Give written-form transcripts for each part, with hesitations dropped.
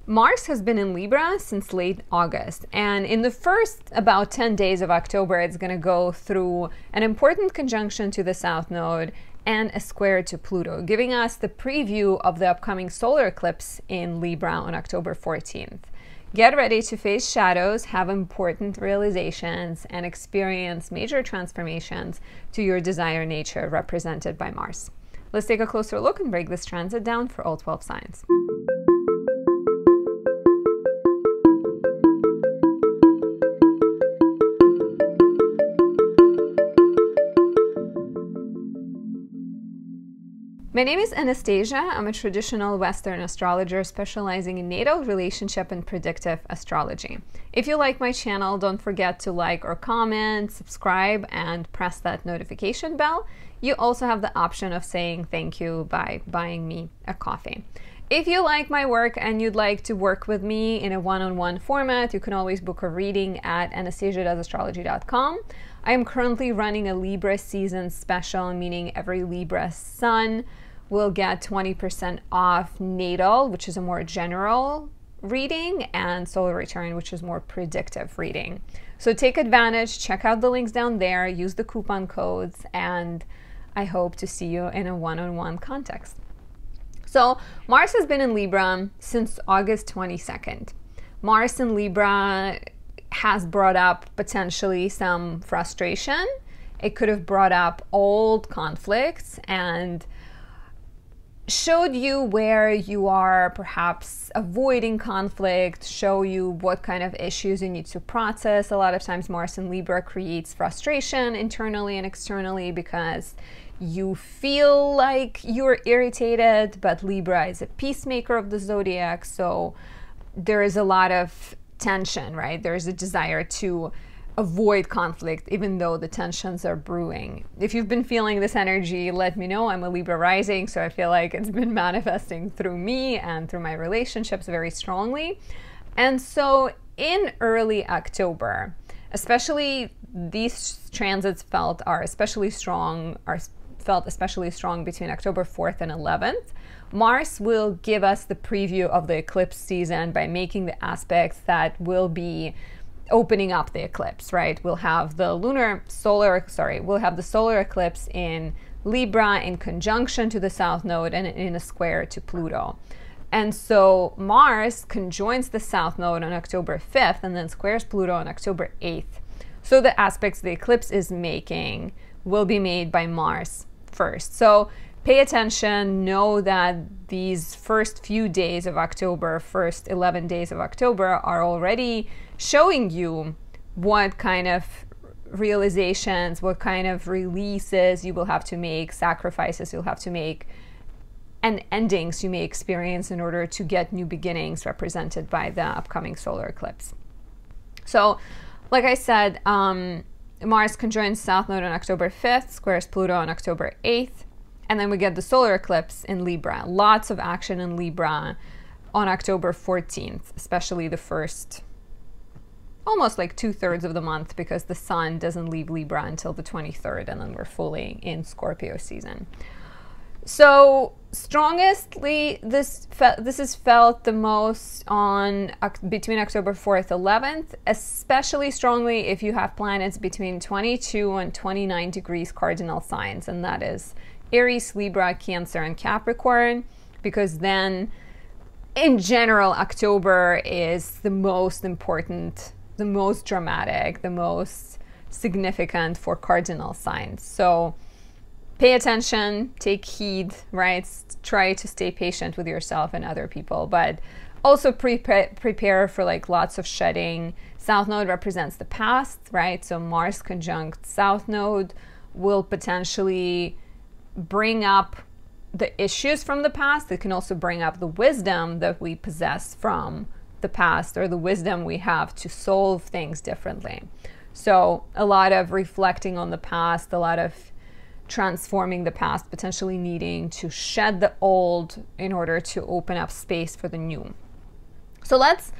Mars has been in Libra since late August, and in the first about 10 days of October, it's going to go through an important conjunction to the South Node and a square to Pluto, giving us the preview of the upcoming solar eclipse in Libra on October 14th. Get ready to face shadows, have important realizations, and experience major transformations to your desired nature represented by Mars. Let's take a closer look and break this transit down for all 12 signs. My name is Anastasia. I'm a traditional Western astrologer specializing in natal, relationship, and predictive astrology. If you like my channel, don't forget to like or comment, subscribe, and press that notification bell. You also have the option of saying thank you by buying me a coffee. If you like my work and you'd like to work with me in a one-on-one format, you can always book a reading at anastasia.astrology.com. I am currently running a Libra season special, meaning every Libra sun will get 20% off natal, which is a more general reading, and solar return, which is more predictive reading. So take advantage, check out the links down there, use the coupon codes, and I hope to see you in a one-on-one context. So Mars has been in Libra since August 22nd. Mars in Libra has brought up potentially some frustration. It could have brought up old conflicts and showed you where you are perhaps avoiding conflict, show you what kind of issues you need to process. A lot of times Mars in Libra creates frustration internally and externally because you feel like you're irritated, but Libra is a peacemaker of the zodiac, so there is a lot of tension, right? There is a desire to avoid conflict, even though the tensions are brewing. If you've been feeling this energy, let me know. I'm a Libra rising, so I feel like it's been manifesting through me and through my relationships very strongly. And so in early October, especially these transits felt especially strong between October 4th and 11th. Mars will give us the preview of the eclipse season by making the aspects that will be opening up the eclipse, right? We'll have the solar eclipse in Libra in conjunction to the South Node and in a square to Pluto. And so Mars conjoins the South Node on October 5th and then squares Pluto on October 8th. So the aspects the eclipse is making will be made by Mars first. So pay attention, know that these first few days of October, first 11 days of October are already showing you what kind of realizations, what kind of releases you will have to make, sacrifices you'll have to make, and endings you may experience in order to get new beginnings represented by the upcoming solar eclipse. So, like I said, Mars conjoins South Node on October 5th, squares Pluto on October 8th, and then we get the solar eclipse in Libra. Lots of action in Libra on October 14th, especially the first, almost like 2/3 of the month, because the sun doesn't leave Libra until the 23rd, and then we're fully in Scorpio season. So strongestly, this is felt the most on between October 4th, 11th, especially strongly if you have planets between 22 and 29 degrees cardinal signs, and that is Aries, Libra, Cancer, and Capricorn, because then in general, October is the most important, the most dramatic, the most significant for cardinal signs. So pay attention, take heed, right? Try to stay patient with yourself and other people, but also prepare for like lots of shedding. South Node represents the past, right? So Mars conjunct South Node will potentially bring up the issues from the past. It can also bring up the wisdom that we possess from the past, or the wisdom we have to solve things differently. So a lot of reflecting on the past, a lot of transforming the past, potentially needing to shed the old in order to open up space for the new. So let's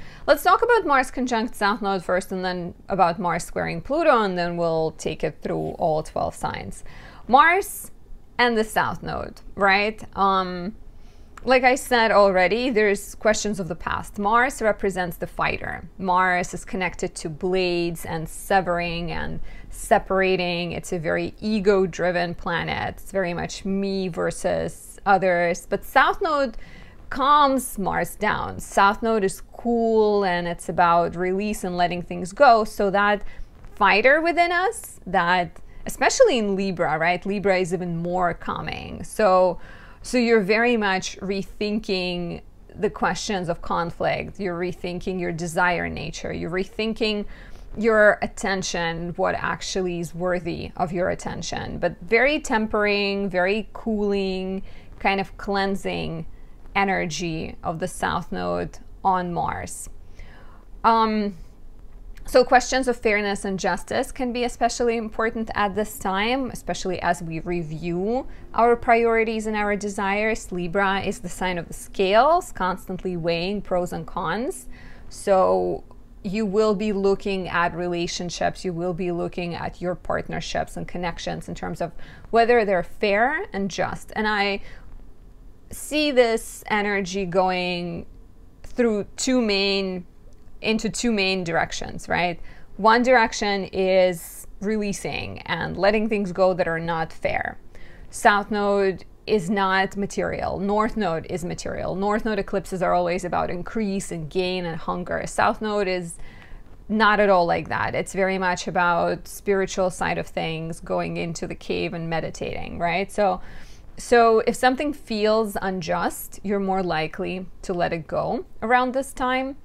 talk about Mars conjunct South Node first, and then about Mars squaring Pluto, and then we'll take it through all 12 signs. Mars and the South Node, right? like I said already, there's questions of the past. Mars represents the fighter. Mars is connected to blades and severing and separating. It's a very ego-driven planet. It's very much me versus others. But South Node calms Mars down. South Node is cool, and it's about release and letting things go. So that fighter within us, that especially in Libra, right? Libra is even more calming. So you're very much rethinking the questions of conflict. You're rethinking your desire nature. You're rethinking your attention, what actually is worthy of your attention. But very tempering, very cooling, kind of cleansing energy of the South Node on Mars. So questions of fairness and justice can be especially important at this time, especially as we review our priorities and our desires. Libra is the sign of the scales, constantly weighing pros and cons. So you will be looking at relationships, you will be looking at your partnerships and connections in terms of whether they're fair and just. And I see this energy going through into two main directions, right? One direction is releasing and letting things go that are not fair. South Node is not material. North Node is material. North Node eclipses are always about increase and gain and hunger. South Node is not at all like that. It's very much about spiritual side of things, going into the cave and meditating, right? So if something feels unjust, you're more likely to let it go around this time.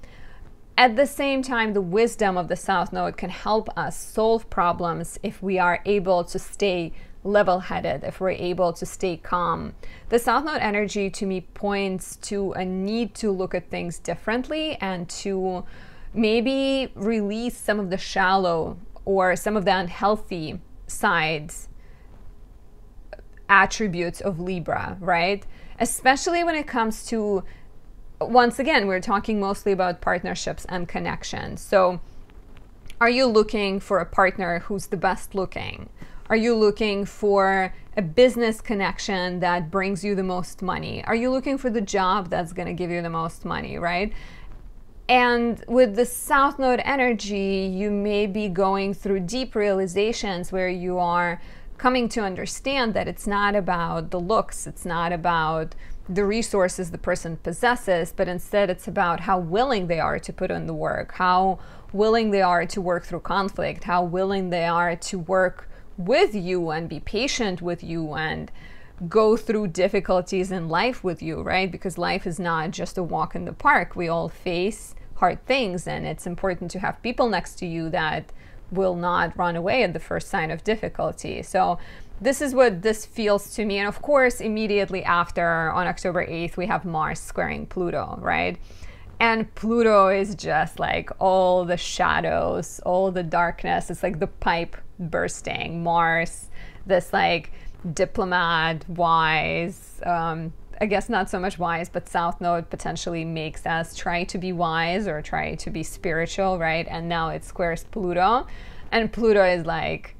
At the same time, the wisdom of the South Node can help us solve problems if we are able to stay level-headed, if we're able to stay calm. The South Node energy to me points to a need to look at things differently and to maybe release some of the shallow or some of the unhealthy sides, attributes of Libra, right? Especially when it comes to, once again, we're talking mostly about partnerships and connections. So are you looking for a partner who's the best looking? Are you looking for a business connection that brings you the most money? Are you looking for the job that's going to give you the most money, right? And with the South Node energy, you may be going through deep realizations where you are coming to understand that it's not about the looks, it's not about the resources the person possesses, but instead it's about how willing they are to put in the work, how willing they are to work through conflict, how willing they are to work with you and be patient with you and go through difficulties in life with you, right? Because life is not just a walk in the park. We all face hard things, and it's important to have people next to you that will not run away at the first sign of difficulty. So this is what this feels to me. And of course, immediately after, on October 8th, we have Mars squaring Pluto, right? And Pluto is just like all the shadows, all the darkness. It's like the pipe bursting. Mars, this like diplomat, wise, I guess not so much wise, but South Node potentially makes us try to be wise or try to be spiritual, right? And now it squares Pluto. And Pluto is like,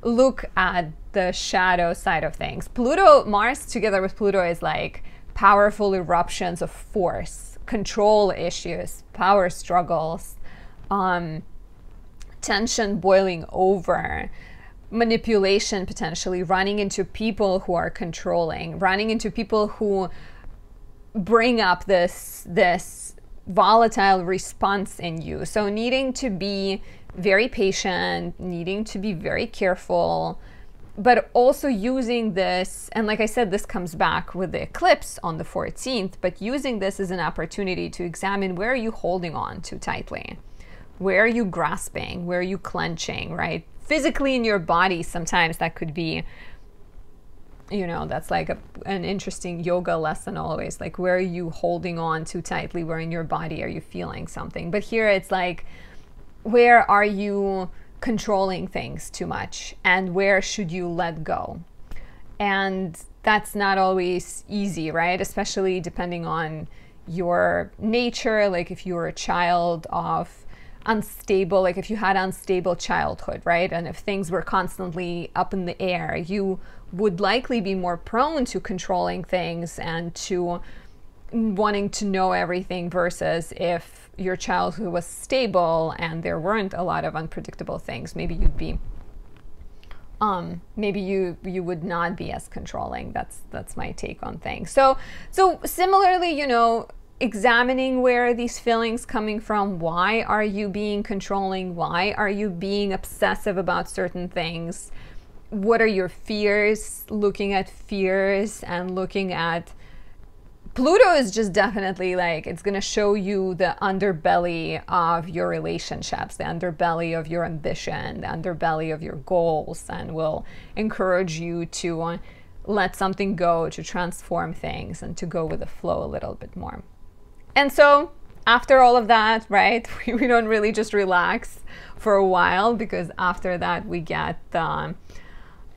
look at the shadow side of things. Pluto, Mars together with Pluto is like powerful eruptions of force, control issues, power struggles, tension boiling over, manipulation potentially, running into people who are controlling, running into people who bring up this volatile response in you. So needing to be very patient, needing to be very careful, but also using this, and like I said, this comes back with the eclipse on the 14th, but using this as an opportunity to examine where are you holding on too tightly? Where are you grasping? Where are you clenching, right? Physically in your body, sometimes that could be, you know, that's like an interesting yoga lesson always. Like, where are you holding on too tightly? Where in your body are you feeling something? But here it's like, where are you controlling things too much? And where should you let go? And that's not always easy, right? Especially depending on your nature. Like if you're a child of unstable, like if you had unstable childhood, right? And if things were constantly up in the air, you would likely be more prone to controlling things and to wanting to know everything, versus if your childhood was stable and there weren't a lot of unpredictable things, maybe you'd be maybe you would not be as controlling. That's my take on things. So similarly, you know, examining where are these feelings coming from? Why are you being controlling? Why are you being obsessive about certain things? What are your fears? Looking at fears and looking at Pluto is just definitely like, it's going to show you the underbelly of your relationships, the underbelly of your ambition, the underbelly of your goals, and will encourage you to let something go, to transform things, and to go with the flow a little bit more. And so after all of that, right, we don't really just relax for a while, because after that we get the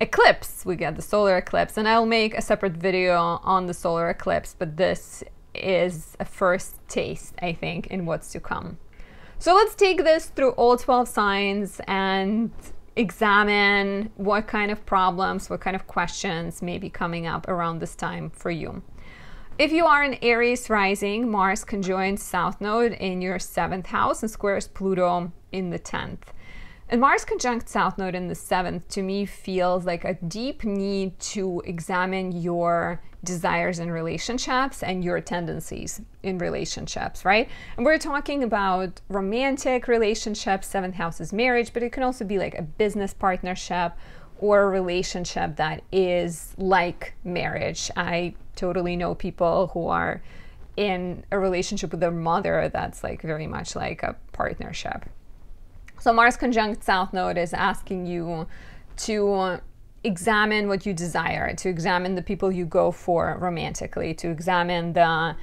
eclipse, we get the solar eclipse, and I'll make a separate video on the solar eclipse, but this is a first taste, I think, in what's to come. So let's take this through all 12 signs and examine what kind of problems, what kind of questions may be coming up around this time for you. If you are an Aries rising, Mars conjoins South Node in your 7th house and squares Pluto in the 10th. And Mars conjunct South Node in the 7th, to me, feels like a deep need to examine your desires in relationships and your tendencies in relationships, right? And we're talking about romantic relationships. 7th house is marriage, but it can also be like a business partnership or a relationship that is like marriage. I totally know people who are in a relationship with their mother that's like very much like a partnership. So Mars conjunct South Node is asking you to examine what you desire, to examine the people you go for romantically, to examine the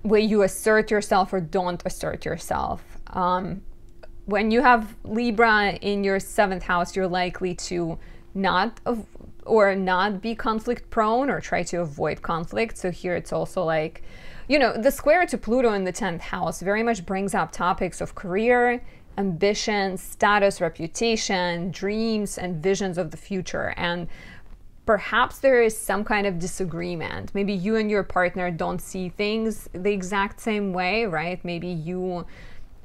way you assert yourself or don't assert yourself. When you have Libra in your 7th house, you're likely to not be conflict prone or try to avoid conflict. So here it's also like, you know, the square to Pluto in the 10th house very much brings up topics of career, ambition, status, reputation, dreams, and visions of the future. And perhaps there is some kind of disagreement. Maybe you and your partner don't see things the exact same way, right? Maybe you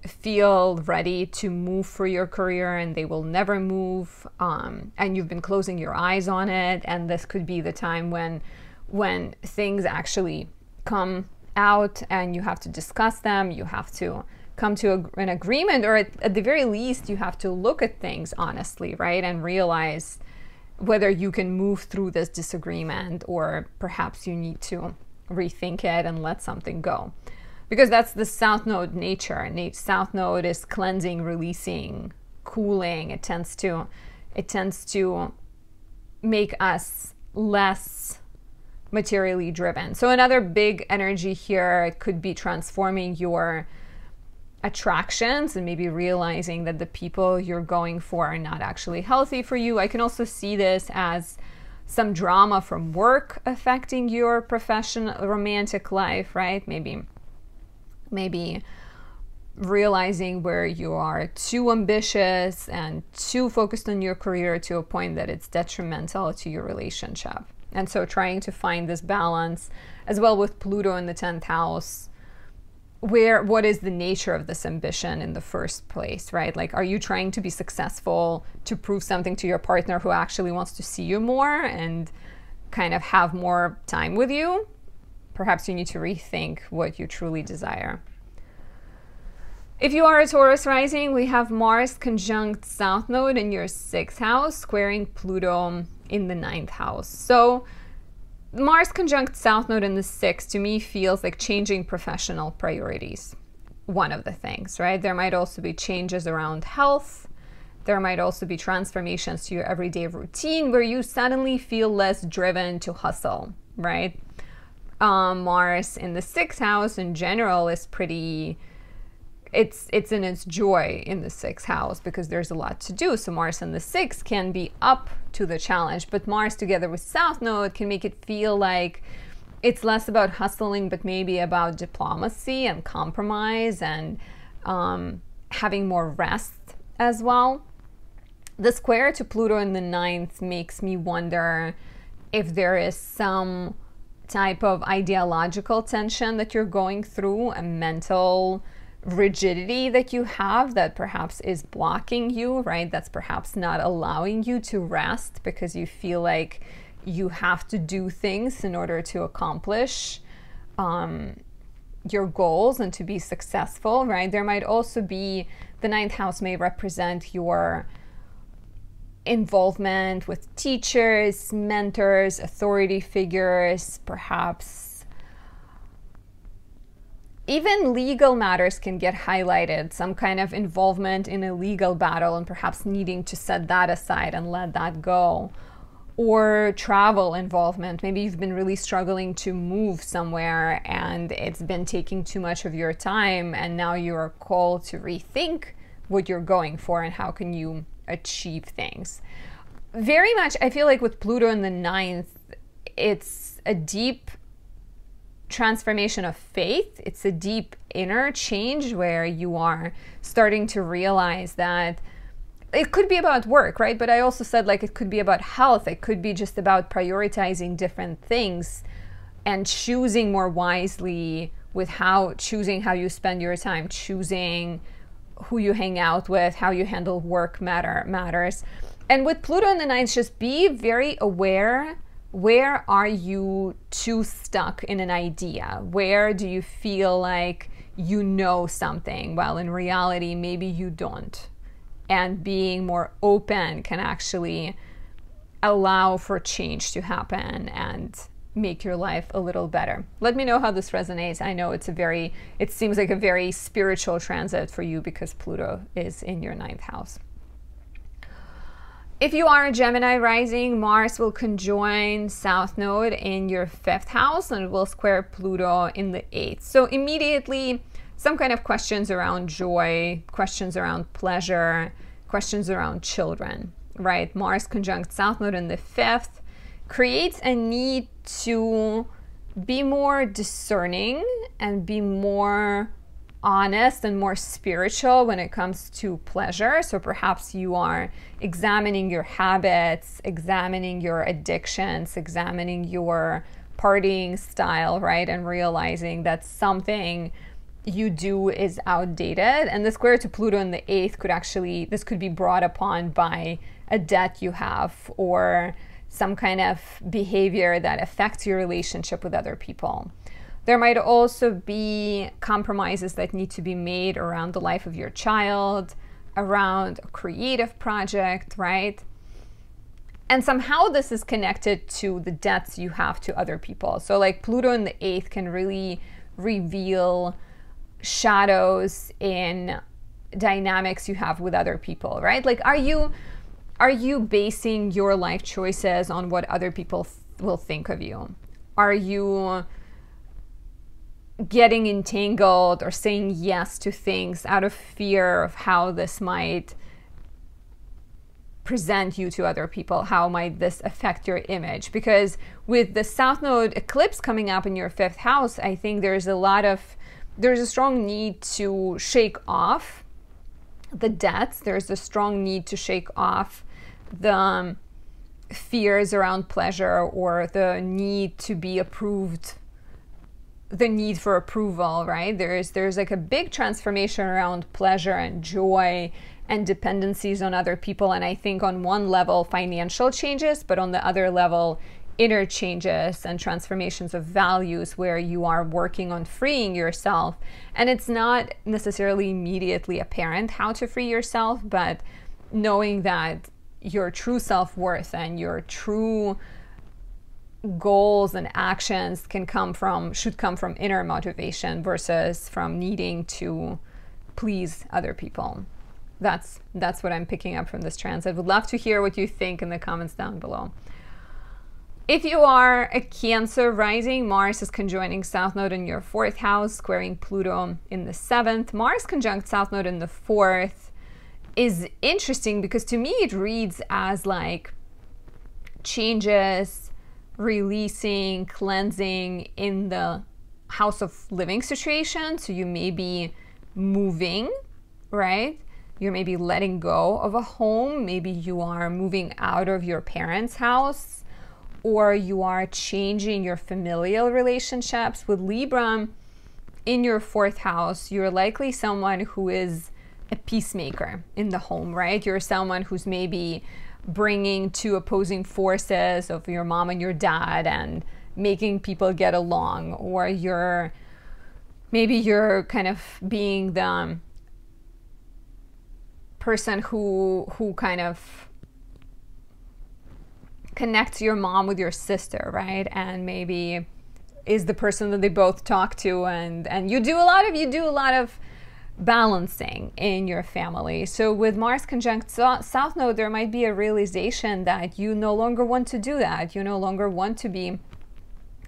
feel ready to move for your career and they will never move, and you've been closing your eyes on it. And this could be the time when things actually come out and you have to discuss them. You have to come to an agreement, or at the very least, you have to look at things honestly, right? And realize whether you can move through this disagreement, or perhaps you need to rethink it and let something go. Because that's the South Node nature. South Node is cleansing, releasing, cooling. It tends to make us less materially driven. So another big energy here, it could be transforming your attractions and maybe realizing that the people you're going for are not actually healthy for you. I can also see this as some drama from work affecting your professional romantic life, right? Maybe realizing where you are too ambitious and too focused on your career to a point that it's detrimental to your relationship. And so trying to find this balance as well with Pluto in the 10th house, what is the nature of this ambition in the first place, right? Like, are you trying to be successful to prove something to your partner who actually wants to see you more and kind of have more time with you? Perhaps you need to rethink what you truly desire. If you are a Taurus rising, we have Mars conjunct South Node in your 6th house, squaring Pluto in the 9th house. So Mars conjunct South Node in the 6th, to me, feels like changing professional priorities. One of the things, right? There might also be changes around health. There might also be transformations to your everyday routine where you suddenly feel less driven to hustle, right? Mars in the 6th house in general is pretty... It's in its joy in the 6th house because there's a lot to do. So Mars in the 6th can be up to the challenge, but Mars together with South Node can make it feel like it's less about hustling, but maybe about diplomacy and compromise and having more rest as well. The square to Pluto in the 9th makes me wonder if there is some type of ideological tension that you're going through, a mental rigidity that you have that perhaps is blocking you, right? That's perhaps not allowing you to rest because you feel like you have to do things in order to accomplish your goals and to be successful, right? There might also be, the ninth house may represent your involvement with teachers, mentors, authority figures, perhaps even legal matters can get highlighted, some kind of involvement in a legal battle and perhaps needing to set that aside and let that go. Or travel involvement. Maybe you've been really struggling to move somewhere and it's been taking too much of your time, and now you're called to rethink what you're going for and how can you achieve things. Very much, I feel like with Pluto in the ninth, it's a deep transformation of faith. It's a deep inner change where you are starting to realize that it could be about work, right? But I also said, like, it could be about health. It could be just about prioritizing different things and choosing more wisely with choosing how you spend your time, choosing who you hang out with, how you handle work matters. And with Pluto in the ninth, just be very aware. Where are you too stuck in an idea? Where do you feel like you know something? Well, in reality, maybe you don't. And being more open can actually allow for change to happen and make your life a little better. Let me know how this resonates. I know it seems like a very spiritual transit for you because Pluto is in your ninth house. If you are a Gemini rising, Mars will conjoin South Node in your fifth house and it will square Pluto in the eighth. So immediately, some kind of questions around joy, questions around pleasure, questions around children, right? Mars conjunct South Node in the fifth creates a need to be more discerning and be more honest and more spiritual when it comes to pleasure. So perhaps you are examining your habits, examining your addictions, examining your partying style, right? And realizing that something you do is outdated. And the square to Pluto in the eighth this could be brought upon by a debt you have or some kind of behavior that affects your relationship with other people. There might also be compromises that need to be made around the life of your child, around a creative project, right? And somehow this is connected to the debts you have to other people. So like Pluto in the eighth can really reveal shadows in dynamics you have with other people, right? Like, are you basing your life choices on what other people will think of you? Are you getting entangled or saying yes to things out of fear of how this might present you to other people? How might this affect your image? Because with the South Node eclipse coming up in your fifth house, I think there's a strong need to shake off the debts. There's a strong need to shake off the fears around pleasure or the need to be approved, the need for approval, right? There's like a big transformation around pleasure and joy and dependencies on other people. And I think on one level, financial changes, but on the other level, inner changes and transformations of values where you are working on freeing yourself. And it's not necessarily immediately apparent how to free yourself, but knowing that your true self-worth and your true goals and actions should come from inner motivation versus from needing to please other people. That's what I'm picking up from this transit. Would love to hear what you think in the comments down below. If you are a Cancer rising, Mars is conjoining South Node in your fourth house, squaring Pluto in the seventh. Mars conjunct South Node in the fourth is interesting because to me it reads as like changes, releasing, cleansing in the house of living situation. So you may be moving, right? You're maybe letting go of a home. Maybe you are moving out of your parents' house, or you are changing your familial relationships. With Libra in your 4th house, you're likely someone who is a peacemaker in the home, right? You're someone who's maybe bringing two opposing forces of your mom and your dad and making people get along, or maybe you're kind of being the person who kind of connects your mom with your sister, right? And maybe is the person that they both talk to, and you do a lot of balancing in your family. So with Mars conjunct South Node, there might be a realization that you no longer want to do that. You no longer want to be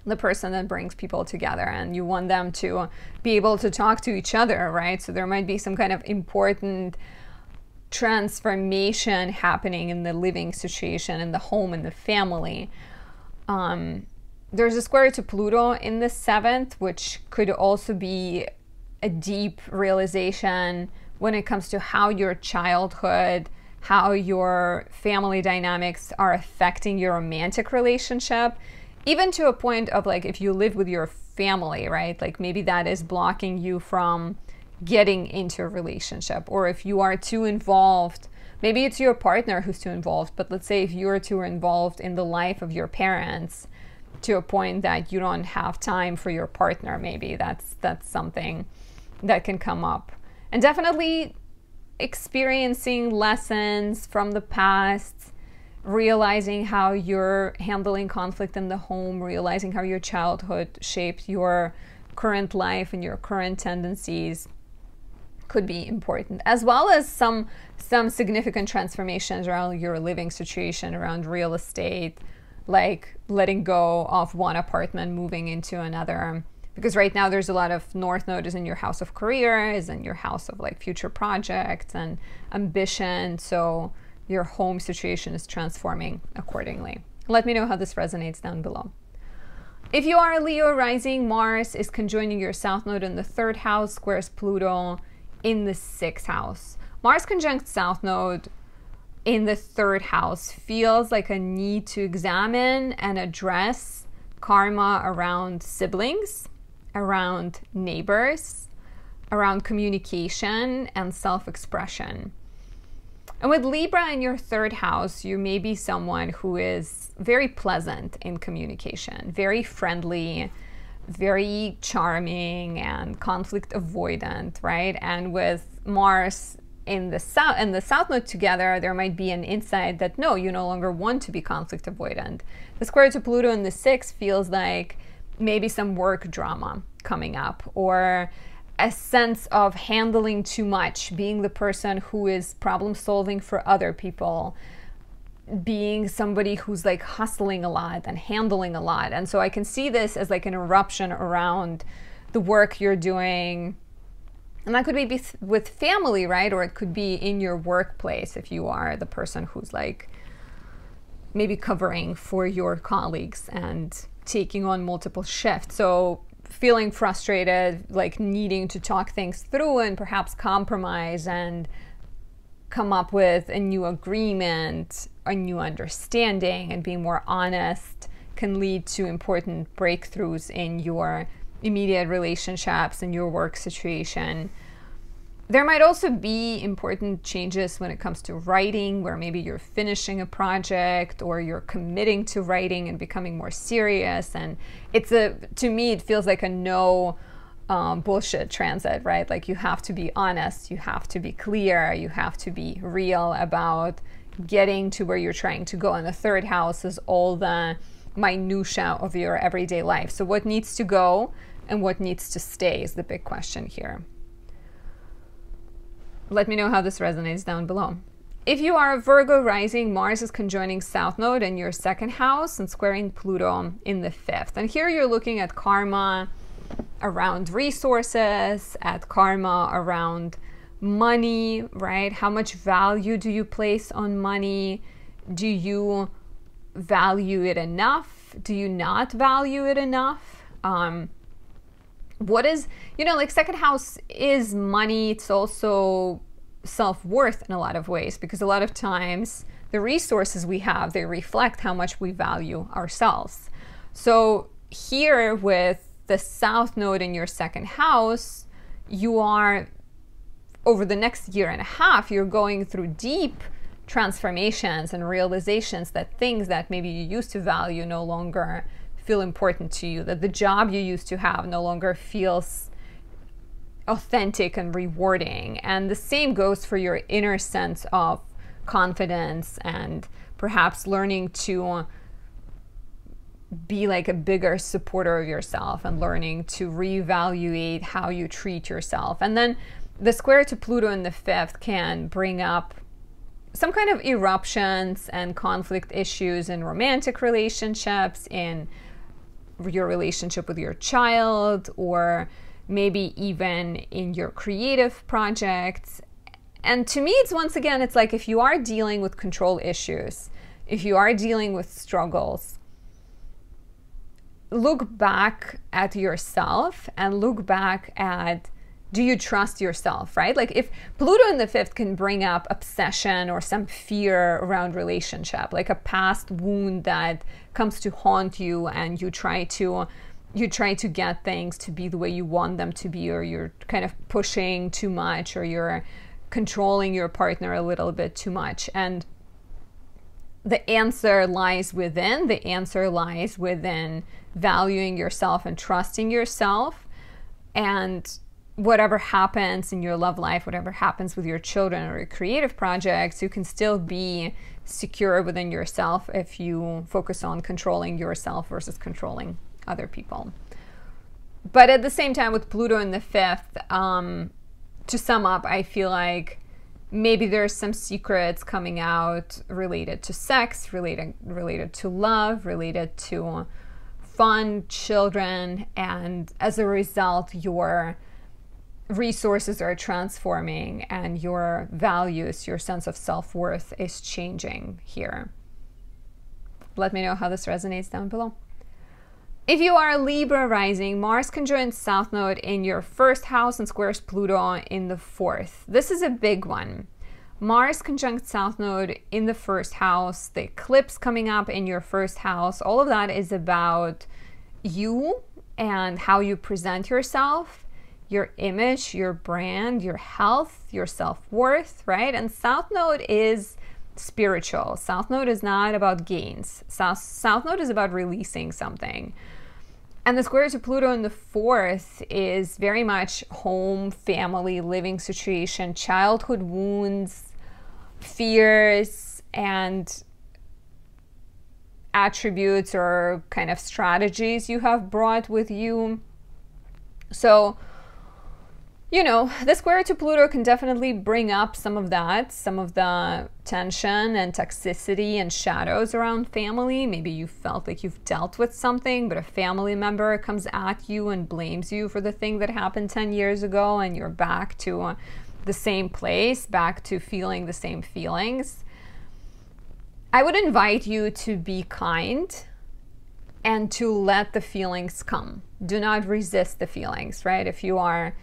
the person that brings people together, and you want them to be able to talk to each other, right? So there might be some kind of important transformation happening in the living situation, in the home, in the family. There's a square to Pluto in the 7th, which could also be a deep realization when it comes to how your childhood, how your family dynamics are affecting your romantic relationship, even to a point of like if you live with your family, right? Like maybe that is blocking you from getting into a relationship. Or if you are too involved, maybe it's your partner who's too involved, but let's say if you're too involved in the life of your parents to a point that you don't have time for your partner, maybe that's something that can come up. And definitely experiencing lessons from the past, realizing how you're handling conflict in the home, realizing how your childhood shaped your current life and your current tendencies could be important, as well as some significant transformations around your living situation, around real estate, like letting go of one apartment, moving into another. Because right now there's a lot of North Node is in your house of career, is in your house of like future projects and ambition. So your home situation is transforming accordingly. Let me know how this resonates down below. If you are a Leo rising, Mars is conjoining your South Node in the 3rd house, squares Pluto in the 6th house. Mars conjunct South Node in the 3rd house feels like a need to examine and address karma around siblings, around neighbors, around communication and self-expression. And with Libra in your 3rd house, you may be someone who is very pleasant in communication, very friendly, very charming and conflict avoidant, right? And with Mars in the South Node together, there might be an insight that no, you no longer want to be conflict avoidant. The square to Pluto in the 6th feels like maybe some work drama coming up, or a sense of handling too much, being the person who is problem solving for other people, being somebody who's like hustling a lot and handling a lot. And so I can see this as like an eruption around the work you're doing. And that could be with family, right? Or it could be in your workplace if you are the person who's like maybe covering for your colleagues and taking on multiple shifts. So feeling frustrated, like needing to talk things through and perhaps compromise and come up with a new agreement, a new understanding, and being more honest can lead to important breakthroughs in your immediate relationships and your work situation. There might also be important changes when it comes to writing, where maybe you're finishing a project or you're committing to writing and becoming more serious. And to me, it feels like a no bullshit transit, right? Like you have to be honest, you have to be clear, you have to be real about getting to where you're trying to go. And the 3rd house is all the minutia of your everyday life. So what needs to go and what needs to stay is the big question here. Let me know how this resonates down below. If you are a Virgo rising, Mars is conjoining South Node in your 2nd house and squaring Pluto in the 5th. And here you're looking at karma around resources, at karma around money, right? How much value do you place on money? Do you value it enough? Do you not value it enough? What is, like 2nd house is money. It's also self-worth in a lot of ways, because a lot of times the resources we have, they reflect how much we value ourselves. So here with the South Node in your second house, you are, over the next year and a half, you're going through deep transformations and realizations that things that maybe you used to value no longer feel important to you, that the job you used to have no longer feels authentic and rewarding. And the same goes for your inner sense of confidence and perhaps learning to be like a bigger supporter of yourself and learning to reevaluate how you treat yourself. And then the square to Pluto in the 5th can bring up some kind of eruptions and conflict issues in romantic relationships, in your relationship with your child, or maybe even in your creative projects. And to me, it's once again, it's like if you are dealing with control issues, if you are dealing with struggles, look back at yourself and look back at, do you trust yourself, right? Like if Pluto in the 5th can bring up obsession or some fear around relationship, like a past wound that comes to haunt you, and you try to get things to be the way you want them to be, or you're kind of pushing too much, or you're controlling your partner a little bit too much. And the answer lies within. The answer lies within valuing yourself and trusting yourself. And whatever happens in your love life, whatever happens with your children or your creative projects, you can still be secure within yourself if you focus on controlling yourself versus controlling other people. But at the same time, with Pluto in the 5th, to sum up, I feel like maybe there's some secrets coming out related to sex, related to love, related to fun, children, and as a result, your resources are transforming and your values, your sense of self-worth is changing here. Let me know how this resonates down below. If you are a Libra rising, Mars conjoins South Node in your 1st house and squares Pluto in the 4th. This is a big one. Mars conjunct South Node in the 1st house, the eclipse coming up in your 1st house. All of that is about you and how you present yourself, your image, your brand, your health, your self-worth, right? And South Node is spiritual. South Node is not about gains. South Node is about releasing something. And the square to Pluto in the 4th is very much home, family, living situation, childhood wounds, fears, and attributes or kind of strategies you have brought with you. So, you know, the square to Pluto can definitely bring up some of that, some of the tension and toxicity and shadows around family. Maybe you felt like you've dealt with something, but a family member comes at you and blames you for the thing that happened 10 years ago, and you're back to the same place, back to feeling the same feelings. I would invite you to be kind and to let the feelings come. Do not resist the feelings, right? If you are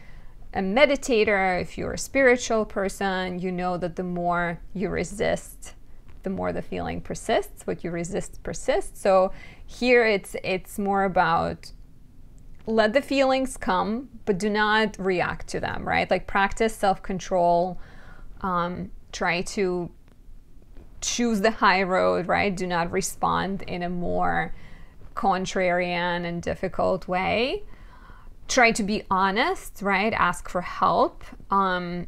a meditator, if you're a spiritual person, you know that the more you resist, the more the feeling persists. What you resist persists. So here it's more about let the feelings come, but do not react to them, right? Like practice self-control, try to choose the high road, right? Do not respond in a more contrarian and difficult way. Try to be honest, right? Ask for help, and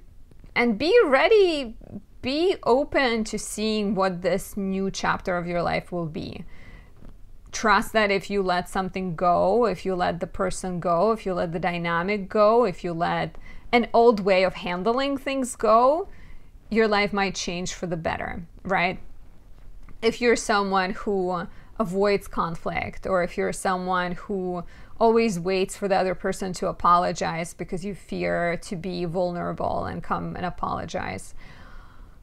be ready, be open to seeing what this new chapter of your life will be. Trust that if you let something go, if you let the person go, if you let the dynamic go, if you let an old way of handling things go, your life might change for the better, right? If you're someone who avoids conflict, or if you're someone who always waits for the other person to apologize because you fear to be vulnerable and come and apologize,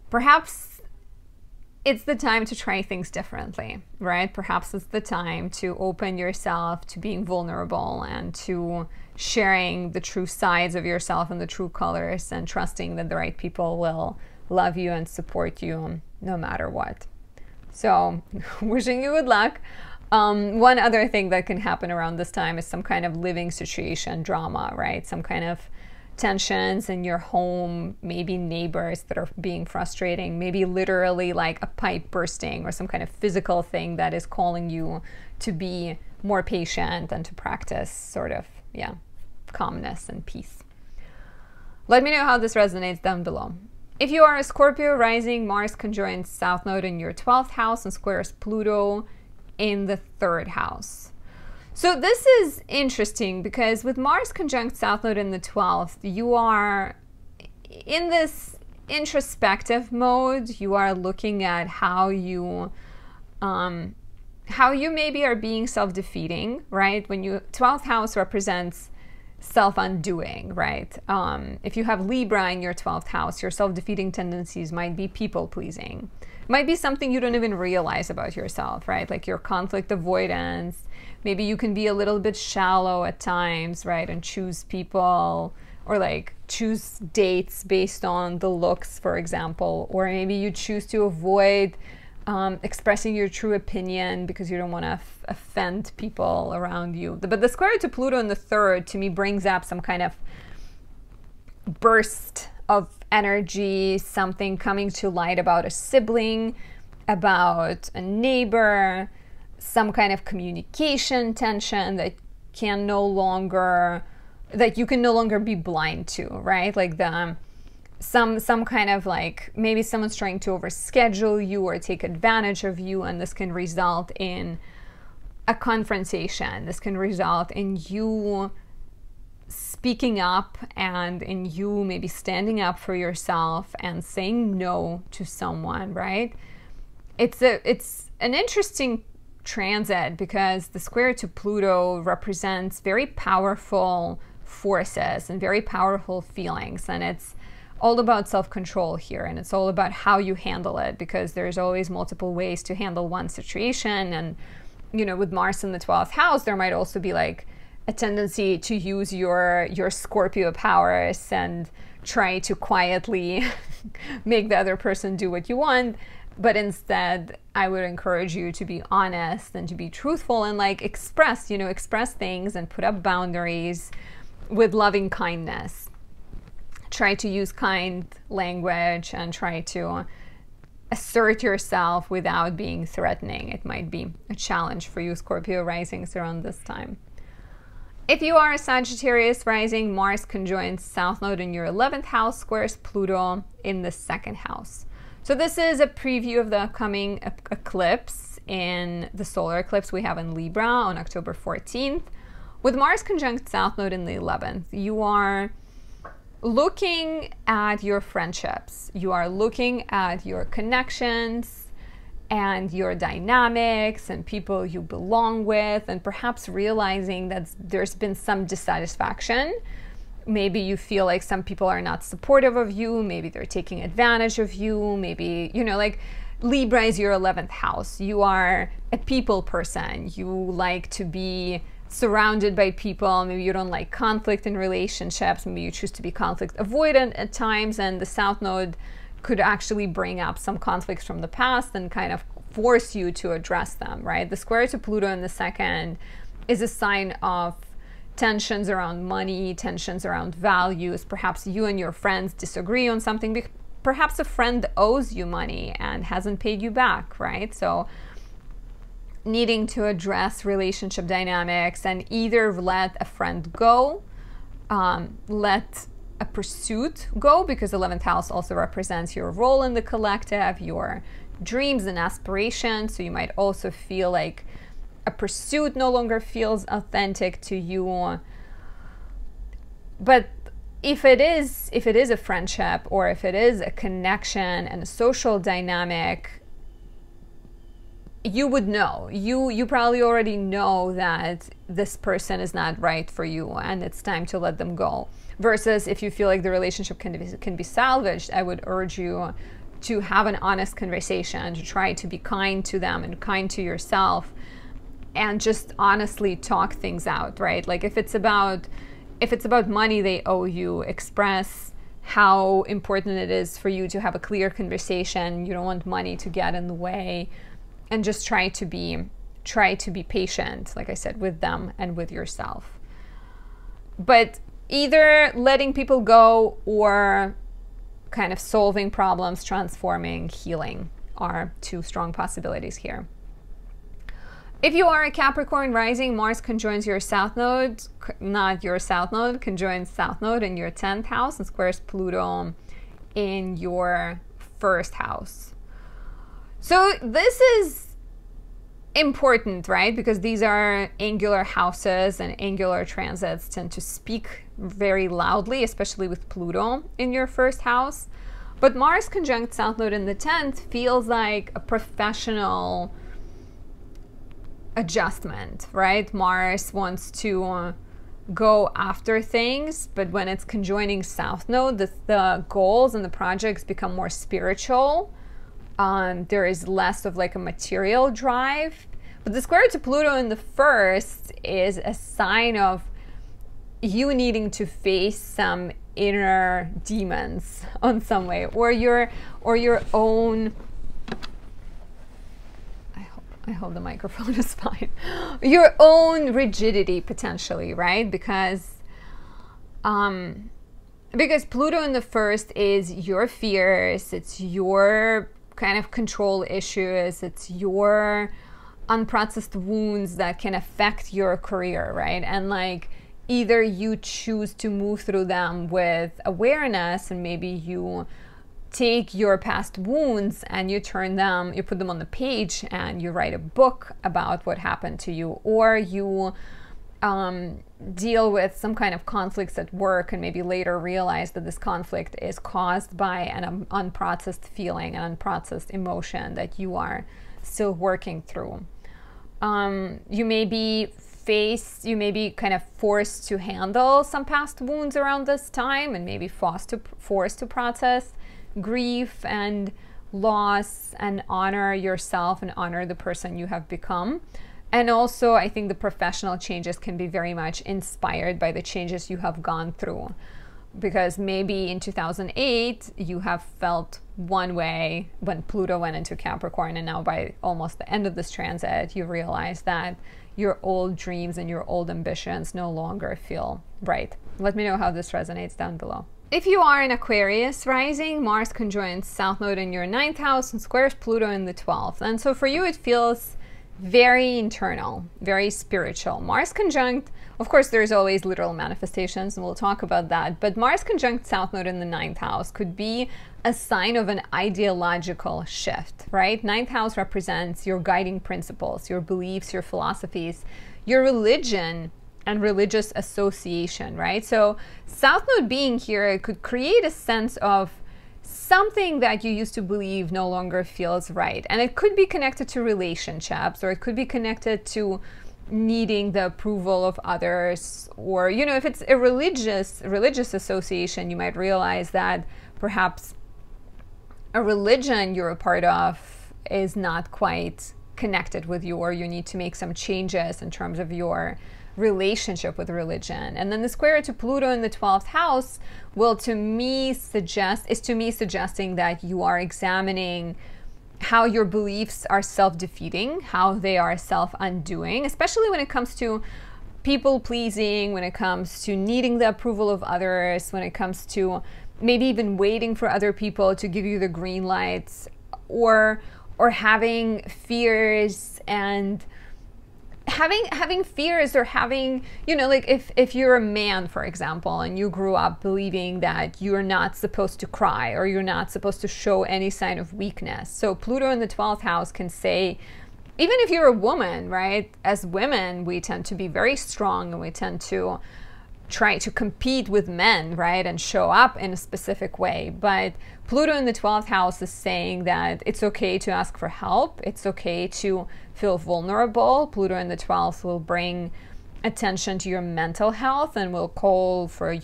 perhaps it's the time to try things differently, right? Perhaps it's the time to open yourself to being vulnerable and to sharing the true sides of yourself and the true colors, and trusting that the right people will love you and support you no matter what. So wishing you good luck. One other thing that can happen around this time is some kind of living situation drama, right? Some kind of tensions in your home, maybe neighbors that are being frustrating, maybe literally like a pipe bursting or some kind of physical thing that is calling you to be more patient and to practice sort of, yeah, calmness and peace. Let me know how this resonates down below. If you are a Scorpio rising, Mars conjoins South Node in your 12th house and squares Pluto in the 3rd house. So this is interesting because with Mars conjunct South Node in the 12th, you are in this introspective mode. You are looking at how you maybe are being self-defeating, right? When 12th house represents self-undoing, right? If you have Libra in your 12th house, your self-defeating tendencies might be people-pleasing. It might be something you don't even realize about yourself, right? Like your conflict avoidance. Maybe you can be a little bit shallow at times, right? And choose people or like choose dates based on the looks, for example. Or maybe you choose to avoid expressing your true opinion because you don't want to offend people around you. But the square to Pluto in the 3rd to me brings up some kind of burst of energy, something coming to light about a sibling, about a neighbor, some kind of communication tension that you can no longer be blind to, right? Like some kind of like maybe someone's trying to overschedule you or take advantage of you, and this can result in a confrontation. This can result in you speaking up and in you maybe standing up for yourself and saying no to someone, right? It's an interesting transit because the square to Pluto represents very powerful forces and very powerful feelings, and it's all about self-control here, and it's all about how you handle it, because there's always multiple ways to handle one situation. And you know, with Mars in the 12th house, there might also be like a tendency to use your Scorpio powers and try to quietly make the other person do what you want. But instead, I would encourage you to be honest and to be truthful and like express things and put up boundaries with loving kindness. Try to use kind language and try to assert yourself without being threatening. It might be a challenge for you Scorpio risings around this time. If you are a Sagittarius rising, Mars conjoins South Node in your 11th house, squares Pluto in the 2nd house. So this is a preview of the upcoming eclipse in the solar eclipse we have in Libra on October 14th. With Mars conjunct South Node in the 11th, you are looking at your friendships. You are looking at your connections and your dynamics and people you belong with, and perhaps realizing that there's been some dissatisfaction. Maybe you feel like some people are not supportive of you. Maybe they're taking advantage of you. Maybe, you know, like Libra is your 11th house. You are a people person. You like to be surrounded by people. Maybe you don't like conflict in relationships. Maybe you choose to be conflict avoidant at times, and the South Node could actually bring up some conflicts from the past and kind of force you to address them, right? The square to Pluto in the 2nd is a sign of tensions around money, tensions around values. Perhaps you and your friends disagree on something. Perhaps a friend owes you money and hasn't paid you back, right? So needing to address relationship dynamics and either let a friend go, let a pursuit go, because 11th house also represents your role in the collective, your dreams and aspirations. So you might also feel like a pursuit no longer feels authentic to you. But if it is a friendship, or if it is a connection and a social dynamic, you would know. You probably already know that this person is not right for you and it's time to let them go. Versus if you feel like the relationship can be salvaged, I would urge you to have an honest conversation, to try to be kind to them and kind to yourself, and just honestly talk things out, right? Like if it's about money they owe you, express how important it is for you to have a clear conversation. You don't want money to get in the way. and just try to be patient, like I said, with them and with yourself. But either letting people go or kind of solving problems, transforming, healing are two strong possibilities here. If you are a Capricorn rising, Mars conjoins your south node, not your south node, conjoins south node in your 10th house and squares Pluto in your first house. So this is important, right? Because these are angular houses, and angular transits tend to speak very loudly, especially with Pluto in your first house. But Mars conjunct south node in the 10th feels like a professional adjustment, right? Mars wants to go after things, but when it's conjoining south node, the goals and the projects become more spiritual. There is less of like a material drive. But the square to Pluto in the first is a sign of you needing to face some inner demons on some way, or your own, I hope the microphone is fine, your own rigidity potentially, right? Because Pluto in the first is your fears, it's your kind of control issues, it's your unprocessed wounds that can affect your career, right? And like either you choose to move through them with awareness, and maybe you take your past wounds and you turn them, you put them on the page and you write a book about what happened to you, or you deal with some kind of conflicts at work and maybe later realize that this conflict is caused by an unprocessed feeling, an unprocessed emotion that you are still working through. You may be kind of forced to handle some past wounds around this time, and maybe forced to process grief and loss and honor yourself and honor the person you have become. And also, I think the professional changes can be very much inspired by the changes you have gone through. Because maybe in 2008, you have felt one way when Pluto went into Capricorn, and now by almost the end of this transit, you realize that your old dreams and your old ambitions no longer feel right. Let me know how this resonates down below. If you are an Aquarius rising, Mars conjoins south node in your 9th house and squares Pluto in the 12th. And so for you, it feels very internal, very spiritual. Mars conjunct, of course, there's always literal manifestations, and we'll talk about that, but Mars conjunct south node in the 9th house could be a sign of an ideological shift, right? 9th house represents your guiding principles, your beliefs, your philosophies, your religion and religious association, right? So south node being here, it could create a sense of something that you used to believe no longer feels right. And it could be connected to relationships, or it could be connected to needing the approval of others. Or, you know, if it's a religious association, you might realize that perhaps a religion you're a part of is not quite connected with you, or you need to make some changes in terms of your relationship with religion. And then the square to Pluto in the 12th house will to me suggesting that you are examining how your beliefs are self-defeating, how they are self-undoing, especially when it comes to people pleasing, when it comes to needing the approval of others, when it comes to maybe even waiting for other people to give you the green lights, or having fears and having fears, or having, you know, like if you're a man, for example, and you grew up believing that you're not supposed to cry, or you're not supposed to show any sign of weakness. So Pluto in the 12th house can say, even if you're a woman, right? As women, we tend to be very strong, and we tend to try to compete with men, right? And show up in a specific way. But Pluto in the 12th house is saying that it's okay to ask for help. It's okay to feel vulnerable. Pluto in the 12th will bring attention to your mental health and will call for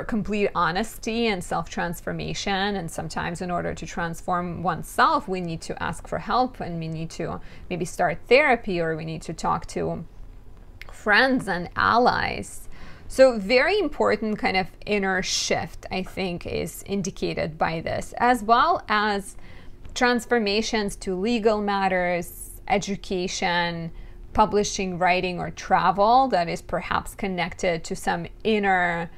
complete honesty and self-transformation. And sometimes in order to transform oneself, we need to ask for help, and we need to maybe start therapy, or we need to talk to friends and allies. So very important kind of inner shift, I think, is indicated by this, as well as transformations to legal matters, education, publishing, writing, or travel that is perhaps connected to some inner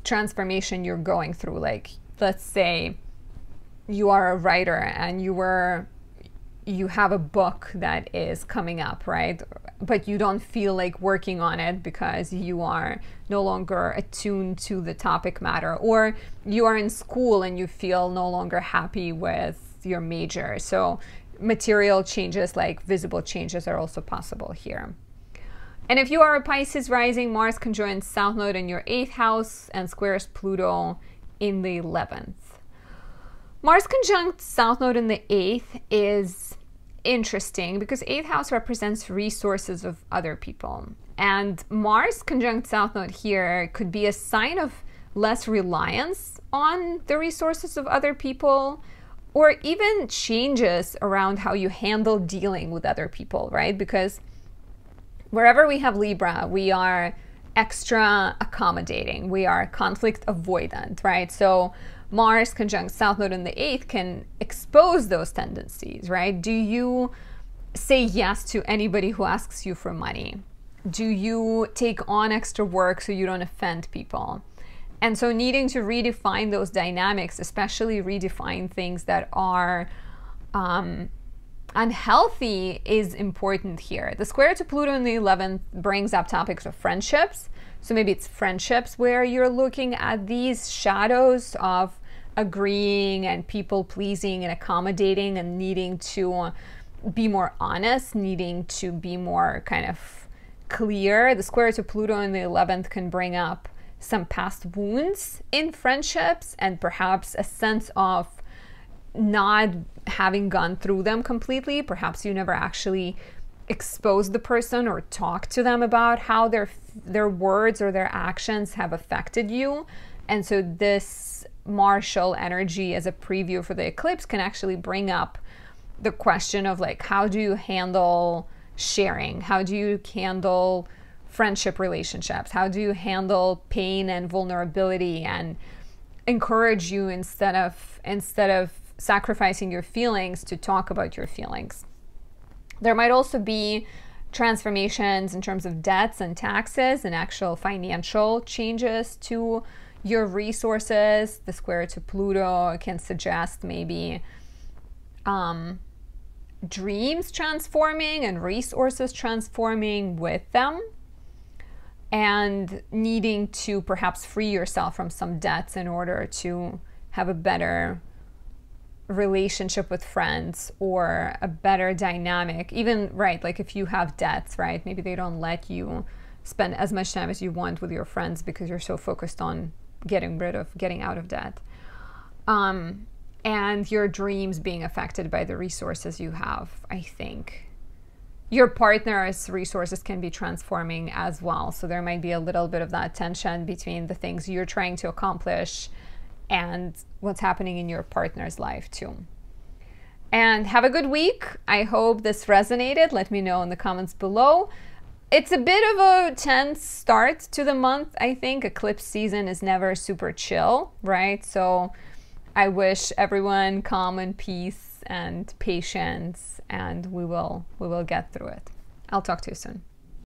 transformation you're going through. Like, let's say you are a writer and you have a book that is coming up, right? But you don't feel like working on it because you are no longer attuned to the topic matter, or you are in school and you feel no longer happy with your major. So material changes, like visible changes, are also possible here. And if you are a Pisces rising, Mars conjoins South Node in your 8th house and squares Pluto in the 11th. Mars conjunct South Node in the 8th is interesting because 8th house represents resources of other people. And Mars conjunct South Node here could be a sign of less reliance on the resources of other people, or even changes around how you handle dealing with other people, right? Because wherever we have Libra, we are extra accommodating. We are conflict avoidant, right? So Mars conjunct South Node in the 8th can expose those tendencies, right? Do you say yes to anybody who asks you for money? Do you take on extra work so you don't offend people? And so needing to redefine those dynamics, especially redefine things that are unhealthy, is important here. The square to Pluto in the 11th brings up topics of friendships. So maybe it's friendships where you're looking at these shadows of agreeing and people pleasing and accommodating and needing to be more honest, needing to be more kind of clear. The square to Pluto in the 11th can bring up some past wounds in friendships and perhaps a sense of not having gone through them completely. Perhaps you never actually exposed the person or talked to them about how their words or their actions have affected you. And so this martial energy as a preview for the eclipse can actually bring up the question of, like, how do you handle sharing? How do you handle friendship relationships? How do you handle pain and vulnerability, and encourage you instead of sacrificing your feelings to talk about your feelings? There might also be transformations in terms of debts and taxes and actual financial changes to your resources. The square to Pluto can suggest maybe dreams transforming and resources transforming with them, and needing to perhaps free yourself from some debts in order to have a better relationship with friends or a better dynamic. Even, right, like if you have debts, right, maybe they don't let you spend as much time as you want with your friends because you're so focused on getting out of debt. And your dreams being affected by the resources you have. I think your partner's resources can be transforming as well. So there might be a little bit of that tension between the things you're trying to accomplish and what's happening in your partner's life too. And have a good week. I hope this resonated. Let me know in the comments below. It's a bit of a tense start to the month, I think. Eclipse season is never super chill, right? So I wish everyone calm and peace and patience, and we will get through it. I'll talk to you soon.